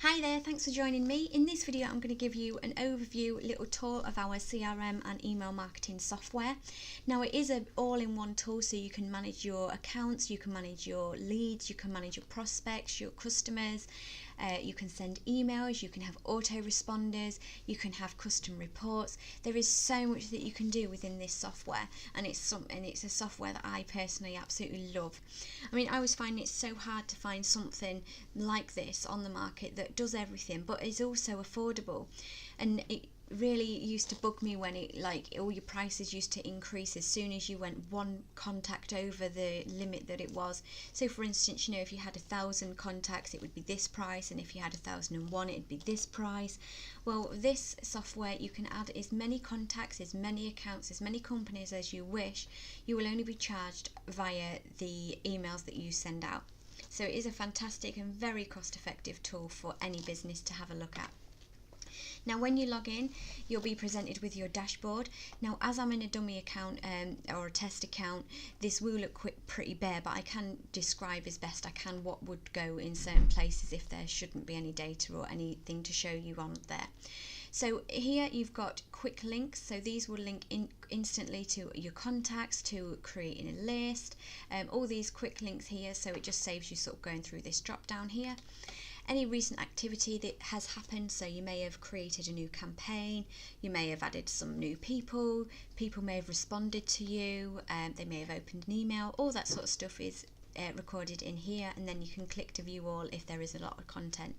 Hi there, thanks for joining me. In this video I'm going to give you an overview, little tour of our CRM and email marketing software. Now it is an all-in-one tool, so you can manage your accounts, you can manage your leads, you can manage your prospects, your customers, you can send emails, you can have autoresponders, you can have custom reports. There is so much that you can do within this software, and it's a software that I personally absolutely love. I mean, I always find it so hard to find something like this on the market that does everything but is also affordable, and it really used to bug me when all your prices used to increase as soon as you went one contact over the limit that it was. So for instance, if you had 1,000 contacts, it would be this price, and if you had 1,001, it'd be this price. Well, this software, you can add as many contacts, as many accounts, as many companies as you wish. You will only be charged via the emails that you send out. So it is a fantastic and very cost-effective tool for any business to have a look at. Now when you log in, you'll be presented with your dashboard. Now as I'm in a dummy account or a test account, this will look pretty bare, but I can describe as best I can what would go in certain places if there shouldn't be any data or anything to show you on there. So here you've got quick links, so these will link instantly to your contacts, to creating a list, all these quick links here, so it just saves you sort of going through this drop down here. Any recent activity that has happened, so you may have created a new campaign, you may have added some new people may have responded to you, they may have opened an email, all that sort of stuff is recorded in here, and then you can click to view all if there is a lot of content.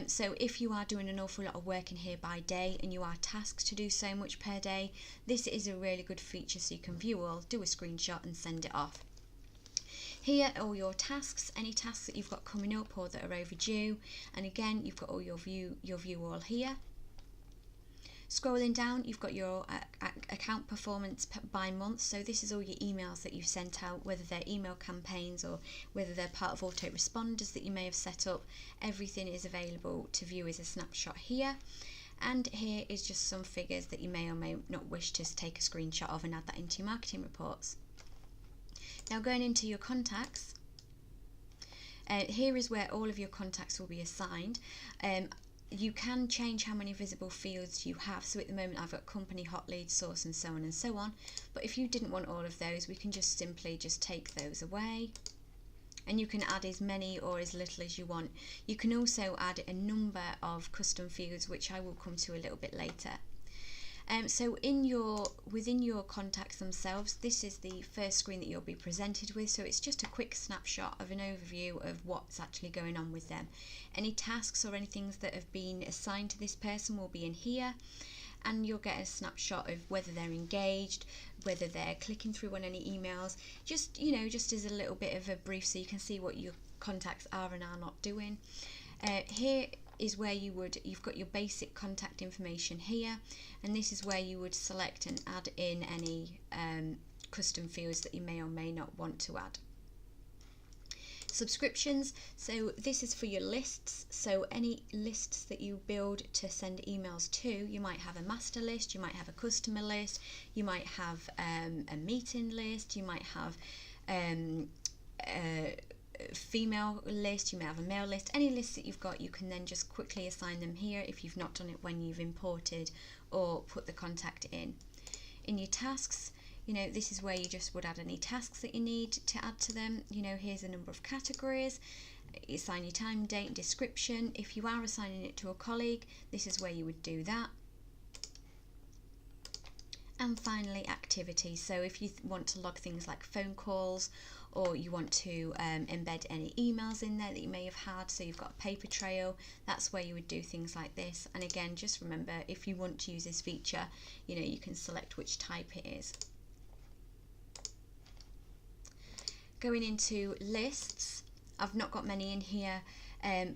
So if you are doing an awful lot of work in here by day and you are tasked to do so much per day, this is a really good feature, so you can view all, do a screenshot and send it off. Here are all your tasks, any tasks that you've got coming up or that are overdue, and again you've got all your view all here. Scrolling down, you've got your account performance by month, so this is all your emails that you've sent out, whether they're email campaigns or whether they're part of autoresponders that you may have set up. Everything is available to view as a snapshot here. And here is just some figures that you may or may not wish to take a screenshot of and add that into your marketing reports. Now going into your contacts, here is where all of your contacts will be assigned. You can change how many visible fields you have, so at the moment I've got company, hot lead, source and so on and so on, but if you didn't want all of those, we can just simply take those away, and you can add as many or as little as you want. You can also add a number of custom fields, which I will come to a little bit later. So within your contacts themselves, this is the first screen that you'll be presented with, so it's just a quick snapshot of an overview of what's actually going on with them. Any tasks or any things that have been assigned to this person will be in here, and you'll get a snapshot of whether they're engaged, whether they're clicking through on any emails, just as a little bit of a brief, so you can see what your contacts are and are not doing. Here is where you've got your basic contact information here, and this is where you would select and add in any custom fields that you may or may not want to add. Subscriptions, so this is for your lists, so any lists that you build to send emails to. You might have a master list, you might have a customer list, you might have a meeting list, you might have female list, you may have a male list. Any list that you've got, you can then just quickly assign them here if you've not done it when you've imported or put the contact in. In your tasks, this is where you just would add any tasks that you need to add to them. Here's a number of categories, assign your time, date, and description. If you are assigning it to a colleague, this is where you would do that. And finally, activity. So if you want to log things like phone calls, or you want to embed any emails in there that you may have had, so you've got a paper trail, that's where you would do things like this. And again, just remember, if you want to use this feature, you can select which type it is. Going into lists, I've not got many in here,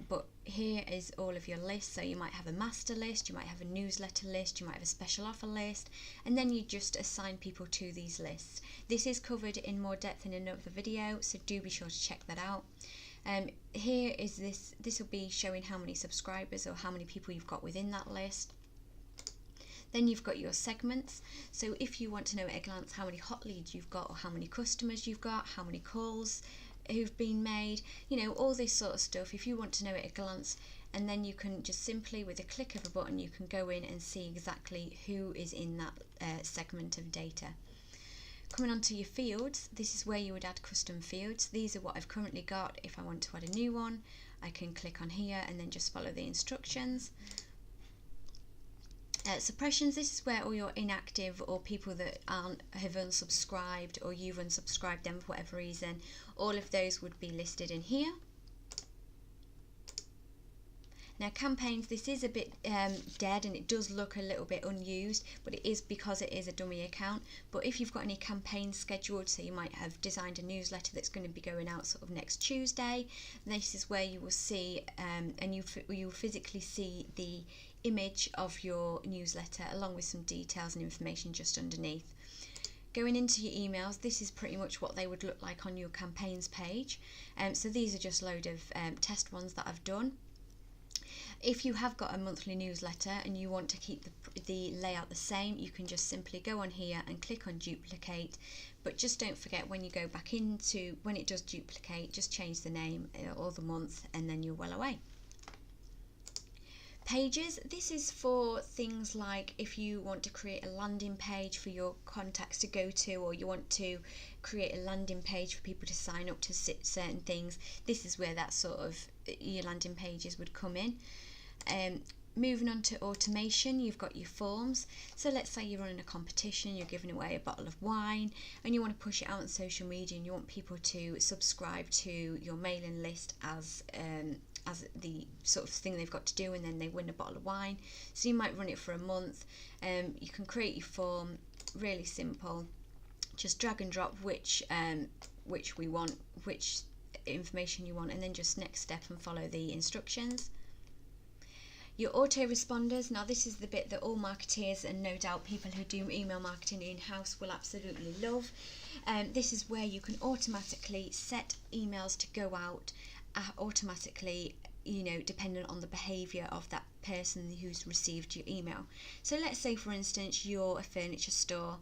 but here is all of your lists. So you might have a master list, you might have a newsletter list, you might have a special offer list, and then you just assign people to these lists. This is covered in more depth in another video, so do be sure to check that out. Here is this will be showing how many subscribers or how many people you've got within that list. Then you've got your segments, so if you want to know at a glance how many hot leads you've got, or how many customers you've got, how many calls who've been made, all this sort of stuff. If you want to know at a glance and then you can just simply, with a click of a button, you can go in and see exactly who is in that segment of data. Coming on to your fields, this is where you would add custom fields. These are what I've currently got. If I want to add a new one, I can click on here and then just follow the instructions. Suppressions, this is where all your inactive or people that have unsubscribed, or you've unsubscribed them for whatever reason, all of those would be listed in here. Now campaigns, this is a bit dead and it does look a little bit unused, but it is because it is a dummy account. But if you've got any campaigns scheduled, so you might have designed a newsletter that's going to be going out sort of next Tuesday, this is where you will see and you will physically see the image of your newsletter along with some details and information just underneath. Going into your emails, this is pretty much what they would look like on your campaigns page. So these are just a load of test ones that I've done. If you have got a monthly newsletter and you want to keep the layout the same, you can just simply go on here and click on duplicate, but just don't forget when you go back into, when it does duplicate, just change the name or the month and then you're well away. Pages, this is for things like if you want to create a landing page for your contacts to go to, or you want to create a landing page for people to sign up to certain things. This is where that sort of your landing pages would come in. Moving on to automation, you've got your forms. So let's say you're running a competition, you're giving away a bottle of wine and you want to push it out on social media and you want people to subscribe to your mailing list as the sort of thing they've got to do, and then they win a bottle of wine. So you might run it for a month. You can create your form, really simple. Just drag and drop which we want, which information you want, and then just next step and follow the instructions. Your autoresponders, now this is the bit that all marketers and no doubt people who do email marketing in-house will absolutely love. This is where you can automatically set emails to go out automatically, you know, dependent on the behaviour of that person who's received your email. So let's say for instance you're a furniture store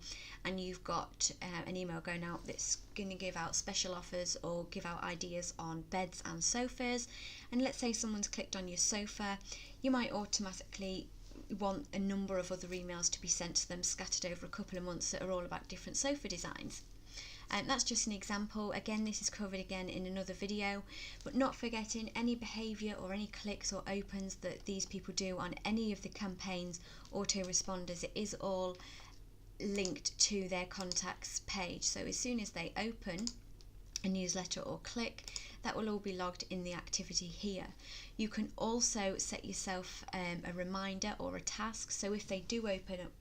and you've got an email going out that's going to give out special offers or give out ideas on beds and sofas, and let's say someone's clicked on your sofa, you might automatically want a number of other emails to be sent to them scattered over a couple of months that are all about different sofa designs. And that's just an example. Again, this is covered again in another video, but not forgetting any behaviour or any clicks or opens that these people do on any of the campaigns autoresponders, it is all linked to their contacts page. So as soon as they open a newsletter or click, that will all be logged in the activity here. You can also set yourself a reminder or a task, so if they do open up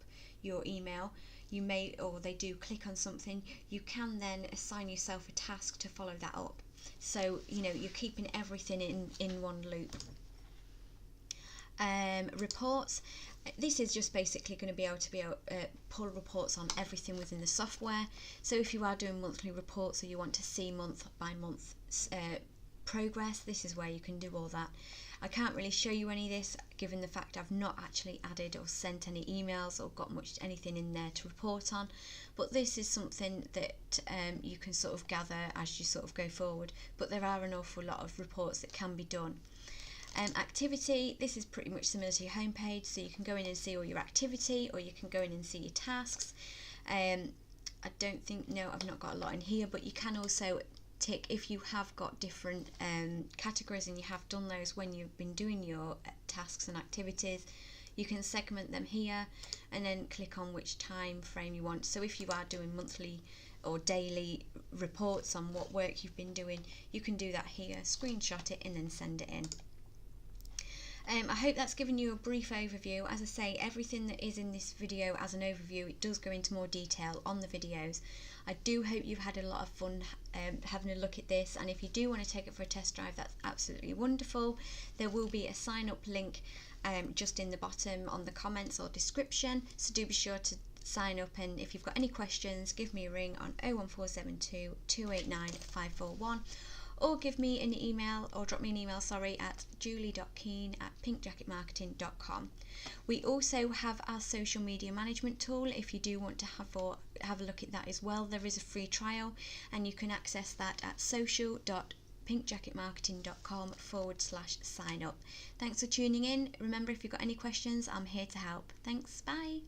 your email, you may, or they do click on something, you can then assign yourself a task to follow that up. So, you know, you're keeping everything in one loop. Reports. This is just basically going to be able to pull reports on everything within the software. So if you are doing monthly reports or you want to see month by month progress, this is where you can do all that. I can't really show you any of this given the fact I've not actually added or sent any emails or got anything in there to report on, but this is something that you can sort of gather as you sort of go forward, but there are an awful lot of reports that can be done. Activity, this is pretty much similar to your homepage, so you can go in and see all your activity, or you can go in and see your tasks. I don't think, no, I've not got a lot in here, but you can also tick if you have got different categories and you have done those when you've been doing your tasks and activities, you can segment them here and then click on which time frame you want. So if you are doing monthly or daily reports on what work you've been doing, you can do that here, screenshot it and then send it in. I hope that's given you a brief overview. As I say, everything that is in this video as an overview, it does go into more detail on the videos. I do hope you've had a lot of fun having a look at this, and if you do want to take it for a test drive, that's absolutely wonderful. There will be a sign up link just in the bottom on the comments or description, so do be sure to sign up, and if you've got any questions, give me a ring on 01472 289 541. Or give me an email, or drop me an email, at julie.keen@pinkjacketmarketing.com. We also have our social media management tool. If you do want to have a look at that as well, there is a free trial, and you can access that at social.pinkjacketmarketing.com. pinkjacketmarketing.com/sign up. Thanks for tuning in. Remember, if you've got any questions, I'm here to help. Thanks, bye.